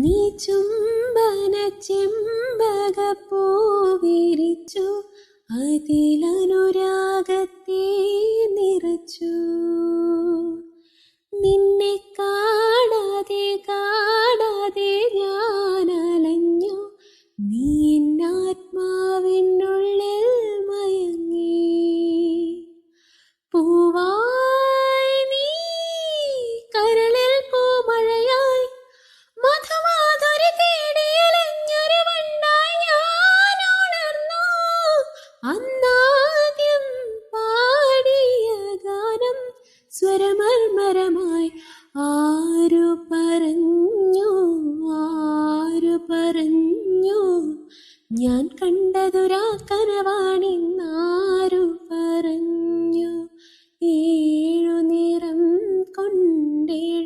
നീ ചുംബന ചെമ്പകപ്പൂ വിരിച്ചു, അതിലനുരാഗത്തെ നിറച്ചു. നിന്നെ കാണാതെ കാണാതെ ഞാൻ അലഞ്ഞു, നീ എന്നാത്മാവിനുള്ളിൽ മയങ്ങി. പൂവായി നീ കരളിൽ പൂമഴയായി, മധുമാധുരി തേടിയലഞ്ഞൊരു വണ്ടായി ഞാൻ ഉണർന്നു. അന്നാദ്യം പാടിയ ഗാനം സ്വരമർമരമായി ആരു പറഞ്ഞു, ആരു പറഞ്ഞു. ഞാൻ കണ്ടതൊരാ കനവാണിന്നാരു പറഞ്ഞു. ഏഴു നിറം കൊണ്ടെഴുതിയതെല്ലാം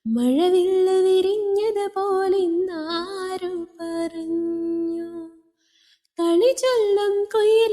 മഴവില്ല് വിരിഞ്ഞത് പോലിന്നാരു പറഞ്ഞു. കളി ചൊല്ലും കുയിൽ